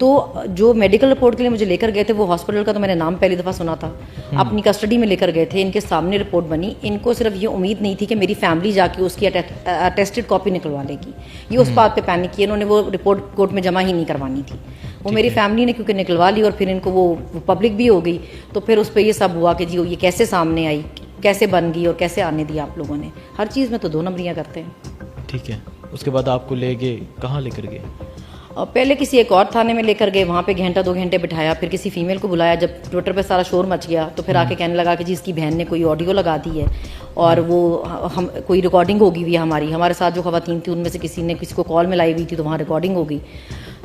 تو جو medical report کے لیے مجھے لے کر گئے تھے وہ ہاسپٹل کا تو میں نے نام پہلی دفعہ سنا تھا, اپنی کسٹڈی میں لے کر گئے تھے, ان کے سامنے رپورٹ بنی, ان کو صرف یہ امید نہیں تھی کہ میری فیملی جا کے اس کی اٹیسٹڈ کاپی نکلوا لے گی, یہ اس بات پہ پینک کیے, انہوں نے وہ رپورٹ کورٹ میں جمع ہی نہیں کروانی تھی, وہ میری فیملی نے کیونکہ نکلوا لی اور پھر ان کو وہ پبلک بھی ہو گئی, تو پھر اس پہ یہ سب ہوا کہ جی یہ کیسے سامنے آئی, کیسے بن گئی اور کیسے آنے دیا آپ لوگوں نے, ہر چیز میں تو 2 نمبریاں کرتے ہیں. ٹھیک ہے, اس کے بعد آپ کو لے گئے, کہاں لے کر گئے؟ اور پہلے کسی ایک اور تھانے میں لے کر گئے, وہاں پہ گھنٹہ 2 گھنٹے بٹھایا, پھر کسی فیمیل کو بلایا, جب ٹویٹر پہ سارا شور مچ گیا تو پھر آ کے کہنے لگا کہ جی اس کی بہن نے کوئی آڈیو لگا دی ہے اور وہ ہم کوئی ریکارڈنگ ہوگی ہوئی ہے ہمارے ساتھ جو خواتین تھیں ان میں سے کسی نے کسی کو کال میں لائی ہوئی تھی تو وہاں ریکارڈنگ ہوگی,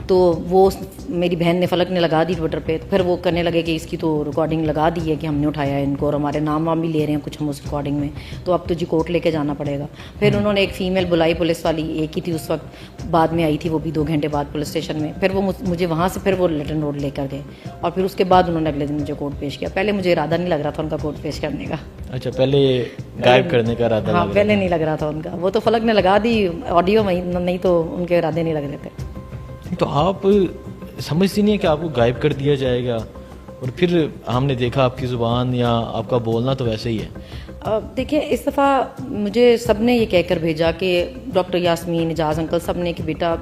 تو وہ میری بہن نے فلک نے لگا دی ٹویٹر پہ, پھر وہ کرنے لگے کہ اس کی تو ریکارڈنگ لگا دی ہے کہ ہم نے اٹھایا ہے ان کو اور ہمارے نام وام بھی لے رہے ہیں کچھ ہم اس ریکارڈنگ میں, تو اب تو جی کورٹ لے کے جانا پڑے گا. پھر انہوں نے ایک فیمیل بلائی, پولیس والی ایک ہی تھی اس وقت, بعد میں آئی تھی وہ بھی 2 گھنٹے بعد پولیس اسٹیشن میں, پھر وہ مجھے وہاں سے پھر وہ لٹن روڈ لے کر گئے اور پھر اس کے بعد انہوں نے اگلے دن مجھے کورٹ پیش کیا. پہلے مجھے ارادہ نہیں لگ رہا تھا ان کا کورٹ پیش کرنے کا. اچھا, پہلے غائب کرنے کا ارادہ؟ ہاں, پہلے نہیں لگ رہا تھا ان کا, وہ تو فلک نے لگا دی آڈیو میں, نہیں تو ان کے ارادے نہیں لگ رہے تھے. تو آپ سمجھتی نہیں ہے کہ آپ کو غائب کر دیا جائے گا؟ اور پھر ہم نے دیکھا آپ کی زبان یا آپ کا بولنا تو ویسے ہی ہے. دیکھیں اس دفعہ مجھے سب نے یہ کہہ کر بھیجا کہ ڈاکٹر یاسمین, اعجاز انکل, سب نے کہ بیٹا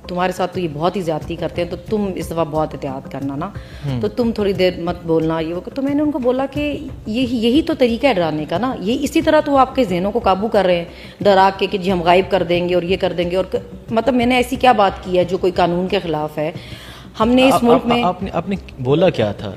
تمہارے ساتھ تو یہ بہت ہی زیادتی کرتے ہیں تو تم اس دفعہ بہت احتیاط کرنا نا, تو تم تھوڑی دیر مت بولنا یہ وہ. تو میں نے ان کو بولا کہ یہی تو طریقہ ہے ڈرانے کا نا, یہ اسی طرح تو آپ کے ذہنوں کو قابو کر رہے ہیں ڈرا کے کہ جی ہم غائب کر دیں گے اور یہ کر دیں گے, اور مطلب میں نے ایسی کیا بات کی ہے جو کوئی قانون کے خلاف ہے. ہم نے اس ملک میں آپ نے بولا کیا تھا؟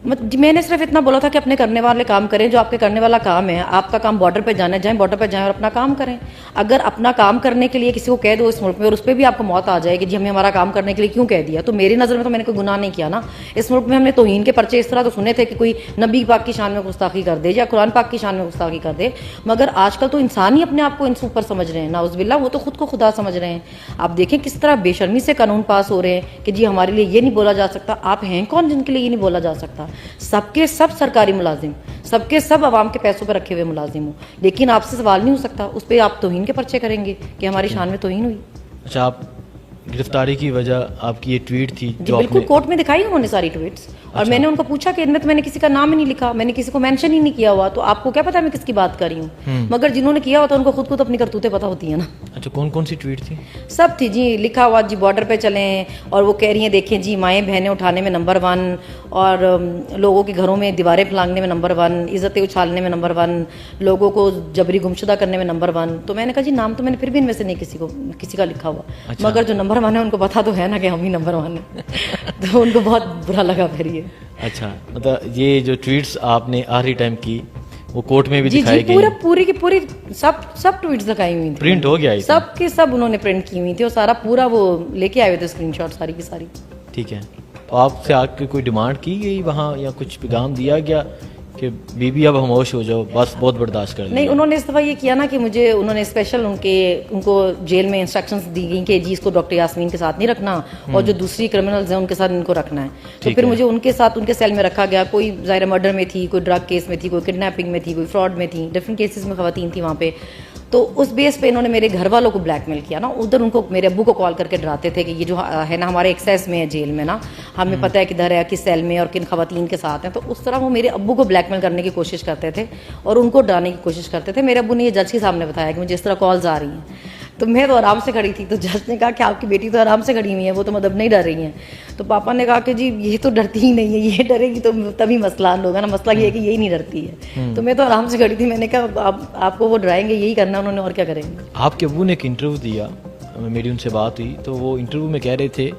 میں نے صرف اتنا بولا تھا کہ اپنے کرنے والے کام کریں جو آپ کے کرنے والا کام ہے. آپ کا کام بارڈر پہ جانا ہے, جائیں بارڈر پہ جائیں اور اپنا کام کریں. اگر اپنا کام کرنے کے لیے کسی کو کہہ دو اس ملک میں اور اس پہ بھی آپ کو موت آ جائے کہ جی ہمیں ہمارا کام کرنے کے لیے کیوں کہہ دیا, تو میری نظر میں تو میں نے کوئی گناہ نہیں کیا نا. اس ملک میں ہم نے توہین کے پرچے اس طرح تو سنے تھے کہ کوئی نبی پاک کی شان میں گستاخی کر دے یا قرآن پاک کی شان میں گستاخی کر دے, مگر آج کل تو انسان ہی اپنے آپ کو ان سے اوپر سمجھ رہے ہیں, نعوذ باللہ, وہ تو خود کو خدا سمجھ رہے ہیں. آپ دیکھیں کس طرح بے شرمی سے قانون پاس ہو رہے ہیں کہ جی ہمارے لیے یہ نہیں بولا جا سکتا. آپ ہیں کون جن کے لیے یہ نہیں بولا جا سکتا؟ سب کے سب سرکاری ملازم, سب کے سب عوام کے پیسوں پہ رکھے ہوئے ملازم ہوں, لیکن آپ سے سوال نہیں ہو سکتا, اس پہ آپ توہین کے پرچے کریں گے کہ ہماری شان میں توہین ہوئی. اچھا, آپ گرفتاری کی وجہ آپ کی یہ ٹویٹ تھی جی بالکل, کورٹ میں دکھائی انہوں نے ساری ٹویٹس, اور میں نے ان کو پوچھا کہ ان میں تو میں نے کسی کا نام ہی نہیں لکھا, میں نے کسی کو مینشن ہی نہیں کیا ہوا, تو آپ کو کیا پتا میں کس کی بات کر رہی ہوں, مگر جنہوں نے کیا ہوا تو ان کو خود کو اپنی کرتوتیں پتہ ہوتی ہیں نا. اچھا, کون سی ٹویٹ تھی؟ سب تھی جی, لکھا ہوا جی بارڈر پہ چلیں, اور وہ کہہ رہی ہیں دیکھیں جی مائیں بہنیں اٹھانے میں نمبر 1, اور لوگوں کے گھروں میں دیواریں پھلانگنے میں نمبر 1, عزتیں اچھالنے میں نمبر 1, لوگوں کو جبری گمشدہ کرنے میں نمبر 1. تو میں نے کہا جی نام تو میں نے پھر بھی ان میں سے نہیں کسی کا لکھا ہوا, مگر جو نمبر 1 ہے ان کو پتا تو ہے نا کہ ہم ہی نمبر 1 ہیں. تو ان کو بہت برا لگا پھر یہ. اچھا, مطلب یہ جو ٹویٹس آپ نے آخری ٹائم کی وہ کورٹ میں بھی جی دکھائی جی, پوری کی پوری سب ٹویٹس دکھائی ہوئی تھی, پرنٹ ہو گیا سب کے سب انہوں نے پرنٹ کی ہوئی تھی, اور سارا پورا وہ لے کے آئے ہوئے تھے اسکرین شاٹ ساری کی ساری. ٹھیک ہے, آپ سے آ کے کوئی ڈیمانڈ کی گئی وہاں یا کچھ پیغام دیا گیا کہ بی بی اب خاموش ہو جاؤ, بس بہت برداشت کر لیں؟ نہیں, انہوں نے اس دفعہ یہ کیا نا کہ مجھے انہوں نے اسپیشل ان کو جیل میں انسٹرکشنز دی گئی کہ جی اس کو ڈاکٹر یاسمین کے ساتھ نہیں رکھنا, اور جو دوسری کرمنلز ہیں ان کے ساتھ ان کو رکھنا ہے. تو پھر مجھے ان کے ساتھ ان کے سیل میں رکھا گیا. کوئی ظاہر مرڈر میں تھی, کوئی ڈرگ کیس میں تھی, کوئی کڈنیپنگ میں تھی, کوئی فراڈ میں تھی, ڈفرینٹ کیسز میں خواتین تھی وہاں پہ. تو اس بیس پہ انہوں نے میرے گھر والوں کو بلیک میل کیا نا, ادھر ان کو میرے ابو کو کال کر کے ڈراتے تھے کہ یہ جو ہے نا ہمارے ایکسیس میں ہے جیل میں نا, ہمیں پتہ ہے کدھر ہے, کس سیل میں اور کن خواتین کے ساتھ ہیں. تو اس طرح وہ میرے ابو کو بلیک میل کرنے کی کوشش کرتے تھے اور ان کو ڈرانے کی کوشش کرتے تھے. میرے ابو نے یہ جج کے سامنے بتایا کہ مجھے اس طرح کالز آ رہی ہیں, تو میں تو آرام سے کھڑی تھی. تو جج نے کہا کہ آپ کی بیٹی تو آرام سے کھڑی ہوئی ہے, وہ تو مطلب نہیں ڈر رہی ہیں. تو پاپا نے کہا کہ جی یہ تو ڈرتی ہی نہیں ہے, یہ ڈرے گی تو تبھی مسئلہ حل ہوگا نا, مسئلہ یہ ہے کہ یہی نہیں ڈرتی ہے. تو میں تو آرام سے کھڑی تھی. میں نے کہا آپ کو وہ ڈرائیں گے, یہی کرنا انہوں نے, اور کیا کریں گے. آپ کے ابو نے ایک انٹرویو دیا, میری ان سے بات ہوئی, تو وہ انٹرویو میں کہہ رہے تھے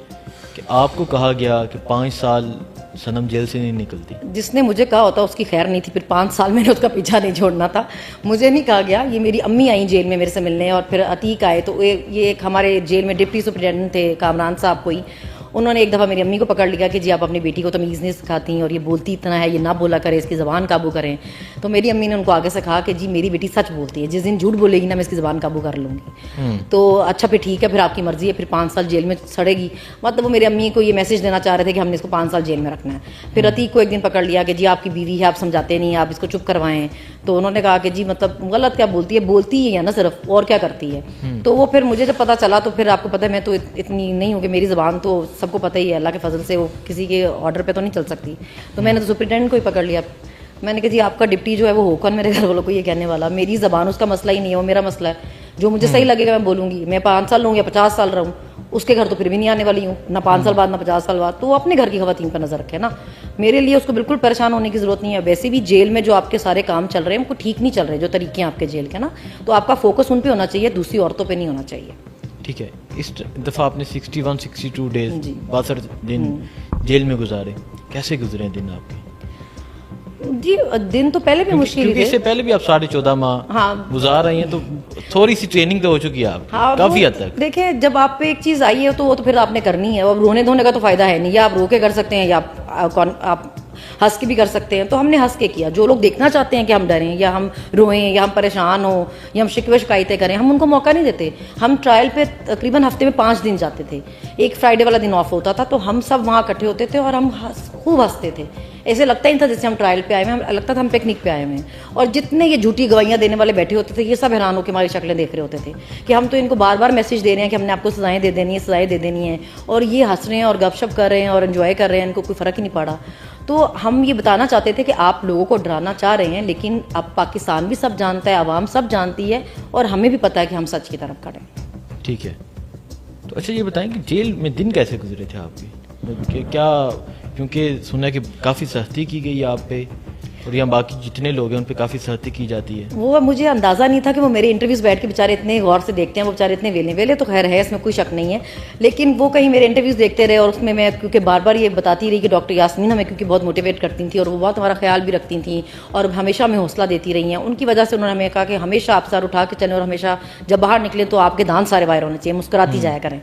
کہ آپ کو کہا گیا کہ 5 سال صنم جیل سے نہیں نکلتی. جس نے مجھے کہا ہوتا اس کی خیر نہیں تھی, پھر 5 سال میں نے اس کا پیچھا نہیں چھوڑنا تھا. مجھے نہیں کہا گیا, یہ میری امی آئیں جیل میں میرے سے ملنے, اور پھر عتیق آئے. تو یہ ایک ہمارے جیل میں ڈپٹی سپرنٹینڈنٹ تھے کامران صاحب کوئی, انہوں نے ایک دفعہ میری امی کو پکڑ لیا کہ جی آپ اپنی بیٹی کو تمیز نہیں سکھاتی اور یہ بولتی اتنا ہے, یہ نہ بولا کرے, اس کی زبان قابو کریں. تو میری امی نے ان کو آگے سے کہا کہ جی میری بیٹی سچ بولتی ہے, جس دن جھوٹ بولے گی نا میں اس کی زبان قابو کر لوں گی. تو اچھا پھر ٹھیک ہے, پھر آپ کی مرضی ہے, پھر 5 سال جیل میں سڑے گی. مطلب وہ میری امی کو یہ میسج دینا چاہ رہے تھے کہ ہم نے اس کو 5 سال جیل میں رکھنا ہے. پھر عتیق کو ایک دن پکڑ لیا کہ جی آپ کی بیوی ہے, آپ سمجھاتے نہیں, آپ اس کو چپ کروائیں. تو انہوں نے کہا کہ جی مطلب غلط کیا بولتی ہے نا صرف, اور کیا کرتی ہے. تو وہ پھر مجھے جب پتا چلا, تو پھر آپ کو پتہ ہے میں تو اتنی نہیں ہوں کہ میری زبان تو سب کو پتہ ہی ہے اللہ کے فضل سے وہ کسی کے آرڈر پہ تو نہیں چل سکتی. تو میں نے تو سپرنٹینڈنٹ کو ہی پکڑ لیا. میں نے کہا جی آپ کا ڈپٹی جو ہے وہ ہو کون میرے گھر والوں کو یہ کہنے والا, میری زبان اس کا مسئلہ ہی نہیں ہے, وہ میرا مسئلہ ہے. جو مجھے صحیح لگے گا میں بولوں گی. میں 5 سال رہوں یا 50 سال رہوں, اس کے گھر تو پھر بھی نہیں آنے والی ہوں, نہ 5 سال بعد نہ 50 سال بعد. تو وہ اپنے گھر کی خواتین پر نظر رکھے نا. میرے لیے اس کو بالکل پریشان ہونے کی ضرورت نہیں ہے. ویسے بھی جیل میں جو آپ کے سارے کام چل رہے ہیں وہ ٹھیک نہیں چل رہے, جو طریقے ہیں آپ کے جیل کے نا, تو آپ کا فوکس ان پہ ہونا چاہیے, دوسری عورتوں پہ نہیں ہونا چاہیے. ٹھیک ہے. اس دفعہ آپ نے 61-62 ڈیز 62 دن جیل میں گزارے, کیسے گزرے ہیں دن آپ کے؟ جی دن تو پہلے بھی مشکل ہی تھے. اس سے پہلے بھی آپ 14.5 ماہ گزار رہی ہیں, تو تھوڑی سی ٹریننگ تو ہو چکی ہے آپ کی کافی حد تک. دیکھیں جب آپ پہ ایک چیز آئی ہے تو وہ تو پھر آپ نے کرنی ہے. اب رونے دھونے کا تو فائدہ ہے نہیں, یا آپ رو کے کر سکتے ہیں یا آپ ہنس کے بھی کر سکتے ہیں. تو ہم نے ہنس کے کیا. جو لوگ دیکھنا چاہتے ہیں کہ ہم ڈریں یا ہم روئیں یا ہم پریشان ہوں یا ہم شکوے شکایتیں کریں, ہم ان کو موقع نہیں دیتے. ہم ٹرائل پہ تقریباً ہفتے میں 5 دن جاتے تھے. ایک فرائیڈے والا دن آف ہوتا تھا, تو ہم سب وہاں اکٹھے ہوتے تھے اور ہم خوب ہنستے تھے. ایسے لگتا ہی نہیں تھا جیسے ہم ٹرائل پہ آئے ہیں, ہم لگتا تھا ہم پکنک پہ آئے ہیں. اور جتنے یہ جھوٹی گواہیاں دینے والے بیٹھے ہوتے تھے, یہ سب حیران ہو کے ہماری شکلیں دیکھ رہے ہوتے تھے کہ ہم تو ان کو بار بار میسج دے رہے ہیں کہ ہم نے آپ کو سزائیں دے دینی ہے, سزائیں دے دینی ہیں, اور یہ ہنس رہے ہیں اور گپ شپ کر رہے ہیں اور انجوائے کر رہے ہیں, ان کو کوئی فرق ہی نہیں پڑا. تو ہم یہ بتانا چاہتے تھے کہ آپ لوگوں کو ڈرانا چاہ رہے ہیں, لیکن اب پاکستان بھی سب جانتا ہے, عوام سب جانتی ہے, اور ہمیں بھی پتہ ہے کہ ہم سچ کی طرف کھڑے ہیں. ٹھیک ہے. تو اچھا یہ بتائیں کہ جیل میں دن کیسے گزرے تھے آپ کے؟ کیا کیونکہ سنا ہے کہ کافی سختی کی گئی آپ پہ, اور یہاں باقی جتنے لوگ ہیں ان پہ کافی سختی کی جاتی ہے. وہ مجھے اندازہ نہیں تھا کہ وہ میرے انٹرویوز بیٹھ کے بیچارے اتنے غور سے دیکھتے ہیں. وہ بیچارے اتنے ویلے تو خیر ہے, اس میں کوئی شک نہیں ہے, لیکن وہ کہیں میرے انٹرویوز دیکھتے رہے, اور اس میں کیونکہ بار بار یہ بتاتی رہی کہ ڈاکٹر یاسمین ہمیں کیونکہ بہت موٹیویٹ کرتی تھیں اور وہ بہت ہمارا خیال بھی رکھتی تھیں اور ہمیشہ ہمیں حوصلہ دیتی رہی ہیں. ان کی وجہ سے انہوں نے ہمیں کہا کہ ہمیشہ آپ سر اٹھا کے چلیں, اور ہمیشہ جب باہر نکلیں تو آپ کے دانت سارے باہر ہونے چاہیے, مسکراتی جایا کریں.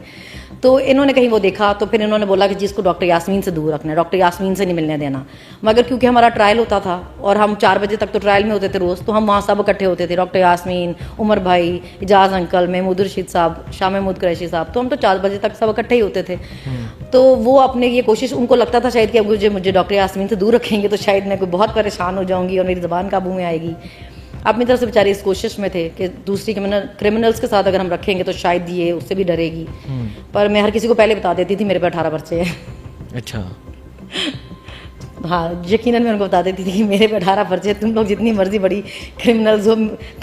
تو انہوں نے کہیں وہ دیکھا, تو پھر انہوں نے بولا کہ جس کو ڈاکٹر یاسمین سے دور رکھنا ہے, ڈاکٹر یاسمین سے نہیں ملنے دینا. مگر کیونکہ ہمارا ٹرائل ہوتا تھا اور ہم 4 بجے تک تو ٹرائل میں ہوتے تھے روز, تو ہم وہاں سب اکٹھے ہوتے تھے, ڈاکٹر یاسمین, عمر بھائی, اجاز انکل, محمود رشید صاحب, شاہ محمود قریشی صاحب, تو ہم تو 4 بجے تک سب اکٹھے ہی ہوتے تھے. تو وہ اپنے یہ کوشش, ان کو لگتا تھا شاید کہ اب مجھے ڈاکٹر یاسمین سے دور رکھیں گے تو شاید میں کوئی بہت پریشان ہو جاؤں گی اور میری زبان قابو میں آئے گی. اپنی طرف سے بیچارے اس کوشش میں تھے کہ دوسری کرمنلز کے ساتھ اگر ہم رکھیں گے تو شاید یہ اس سے بھی ڈرے گی. پر میں ہر کسی کو پہلے بتا دیتی تھی میرے پہ 18 پرچے ہیں. اچھا. ہاں یقیناً میں ان کو بتا دیتی تھی کہ میرے پہ 18 پرچے, تم لوگ جتنی مرضی بڑی کرمنلز ہو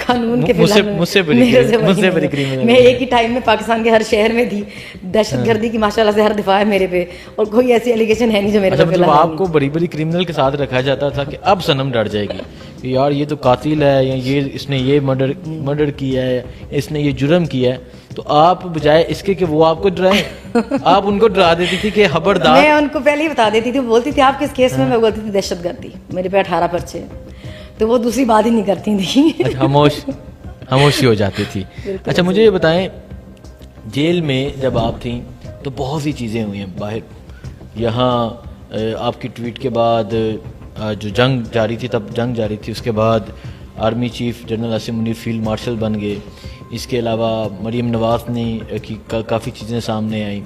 قانون کے مجھ سے بڑی کرمنل. میں ایک ہی ٹائم میں پاکستان کے ہر شہر میں تھی. دہشت گردی کی ماشاء اللہ سے ہر دفاع ہے میرے پہ, اور کوئی ایسی ایلیگیشن ہے نہیں جو میرے پہ. آپ کو بڑی بڑی کرمنل کے ساتھ رکھا جاتا تھا کہ اب صنم ڈر جائے گی کہ یار یہ تو قاتل ہے, یا یہ اس نے یہ مرڈر کیا ہے, اس نے یہ جرم کیا ہے, تو آپ بجائے اس کے کہ وہ آپ کو ڈرائیں, آپ ان کو ڈرا دیتی تھی کہ خبردار. میں ان کو پہلے ہی بتا دیتی تھی, بولتی تھی آپ کس کیس میں بولتی تھی دہشت گردی, میرے پہ 18 پرچے, تو وہ دوسری بات ہی نہیں کرتی تھی. خاموشی ہو جاتی تھی. اچھا مجھے یہ بتائیں, جیل میں جب آپ تھیں تو بہت سی چیزیں ہوئی ہیں باہر. یہاں آپ کی ٹویٹ کے بعد جو جنگ جاری تھی, تب جنگ جاری تھی, اس کے بعد army chief general Asim Munir field marshal بن گئے. اس کے علاوہ مریم نواز نے کی کافی چیزیں سامنے آئیں.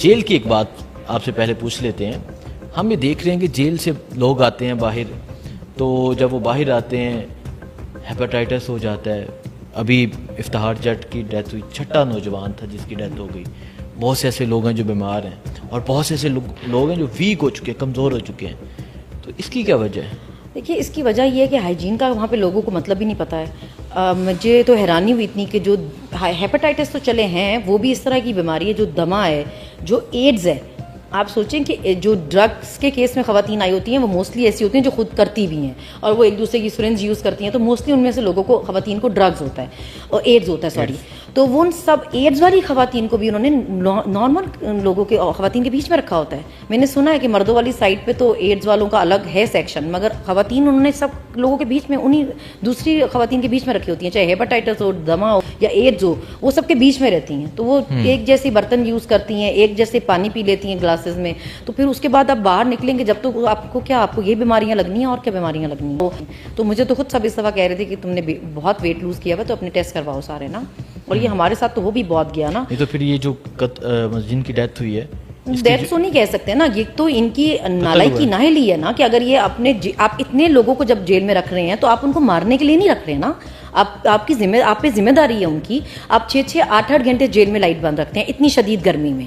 جیل کی ایک بات آپ سے پہلے پوچھ لیتے ہیں. ہم یہ دیکھ رہے ہیں کہ جیل سے لوگ آتے ہیں باہر, تو جب وہ باہر آتے ہیں ہیپاٹائٹس ہو جاتا ہے. ابھی افتخار جٹ کی ڈیتھ ہوئی, 6واں نوجوان تھا جس کی ڈیتھ ہو گئی. بہت سے ایسے لوگ ہیں جو بیمار ہیں, اور بہت سے ایسے لوگ ہیں جو ویک ہو چکے ہیں, کمزور ہو چکے ہیں. تو اس کی کیا وجہ ہے؟ دیکھیے اس کی وجہ یہ ہے کہ ہائیجین کا وہاں پہ لوگوں کو مطلب ہی نہیں پتہ ہے. مجھے تو حیرانی ہوئی اتنی کہ جو ہیپاٹائٹس تو چلے ہیں, وہ بھی اس طرح کی بیماری ہے جو دمہ ہے, جو ایڈز ہے. آپ سوچیں کہ جو ڈرگس کے کیس میں خواتین آئی ہوتی ہیں وہ موسٹلی ایسی ہوتی ہیں جو خود کرتی بھی ہیں, اور وہ ایک دوسرے کی سرنج یوز کرتی ہیں, تو موسٹلی ان میں سے لوگوں کو, خواتین کو ڈرگز ہوتا ہے اور ایڈز ہوتا ہے, سوری. تو وہ ان سب ایڈز والی خواتین کو بھی انہوں نے نارمل لوگوں کے خواتین کے بیچ میں رکھا ہوتا ہے. میں نے سنا ہے کہ مردوں والی سائڈ پہ تو ایڈز والوں کا الگ ہے سیکشن, مگر خواتین انہوں نے سب لوگوں کے بیچ میں, انہیں دوسری خواتین کے بیچ میں رکھی ہوتی ہیں, چاہے ہیپاٹائٹس ہو, دمہ ہو یا ایڈز ہو, وہ سب کے بیچ میں رہتی ہیں. تو وہ ایک جیسے برتن یوز کرتی ہیں, ایک جیسے پانی پی لیتی ہیں گلاسز میں. تو پھر اس کے بعد آپ باہر نکلیں گے جب تو آپ کو یہ بیماریاں لگنی ہیں, اور کیا بیماریاں لگنی ہیں. تو مجھے تو خود سب اس دفعہ کہہ رہے تھے کہ تم نے بہت ویٹ لوز کیا ہوا, تو اپنے ٹیسٹ کرواؤ سارے نا. اور یہ ہمارے ساتھ تو وہ بھی بہت گیا نا. یہ تو پھر یہ جو جن کی ڈیتھ ہوئی ہے, ڈیتھ تو نہیں کہہ سکتے نا, یہ تو ان کی نالائکی نااہلی ہے نا, کہ اگر یہ آپ اتنے لوگوں کو جب جیل میں رکھ رہے ہیں تو آپ ان کو مارنے کے لیے نہیں رکھ رہے نا. آپ پہ ذمہ داری ہے ان کی. آپ 6-8 گھنٹے جیل میں لائٹ بند رکھتے ہیں اتنی شدید گرمی میں.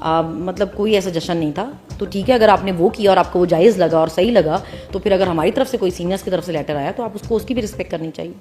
مطلب کوئی ایسا جشن نہیں تھا. تو ٹھیک ہے, اگر آپ نے وہ کیا اور آپ کو وہ جائز لگا اور صحیح لگا, تو پھر اگر ہماری طرف سے کوئی سینئرس کی طرف سے لیٹر آیا تو آپ اس کو اس کی بھی رسپیکٹ کرنی چاہیے.